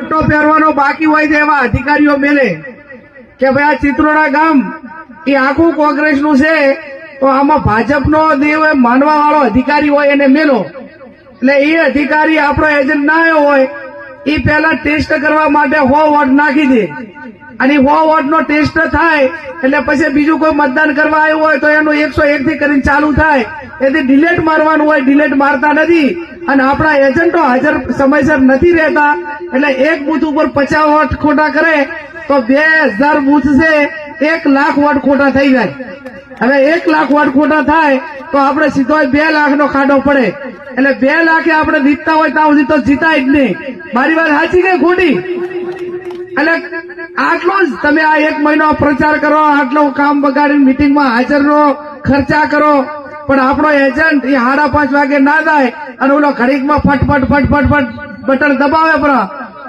પટ્ટો પહેરવાનો બાકી હોય તો એવા અધિકારીઓ મેલે કે ભાઈ આ ચિત્રોડા ગામ એ આખું કોંગ્રેસનું છે, તો આમાં ભાજપનો દેવ માનવા વાળો અધિકારી હોય એને મેલો. એટલે એ અધિકારી આપણો એજન્ટ ના આવ્યો હોય એ પહેલા ટેસ્ટ કરવા માટે 100 વોટ નાખી દે, અને 100 વોટનો ટેસ્ટ થાય એટલે પછી બીજું કોઈ મતદાન કરવા આવ્યું હોય તો એનું 101 થી કરીને ચાલુ થાય, એથી ડિલેટ મારવાનું હોય, ડિલેટ મારતા નથી. અને આપણા એજન્ટો હાજર સમયસર નથી રહેતા, એટલે એક બૂથ ઉપર 50 વોટ ખોટા કરે તો 2000 બૂથ છે 1 લાખ વોટ ખોટા થઈ જાય. હવે 1 લાખ વોટ ખોટા થાય તો આપણે સીધો 2 લાખનો ખાડો પડે. એટલે 2 લાખે આપણે જીતતા હોય ત્યાં સુધી તો જીતાય જ નહીં. મારી વાત સાચી કે ખોટી? એટલે આટલો જ તમે આ 1 મહિનો પ્રચાર કરો, આટલું કામ બગાડીને મીટિંગમાં હાજર રહો, ખર્ચા કરો, પણ આપણો એજન્ટ એ 5:30 વાગે ના જાય અને ઓલો ઘડીકમાં ફટ બટન દબાવે.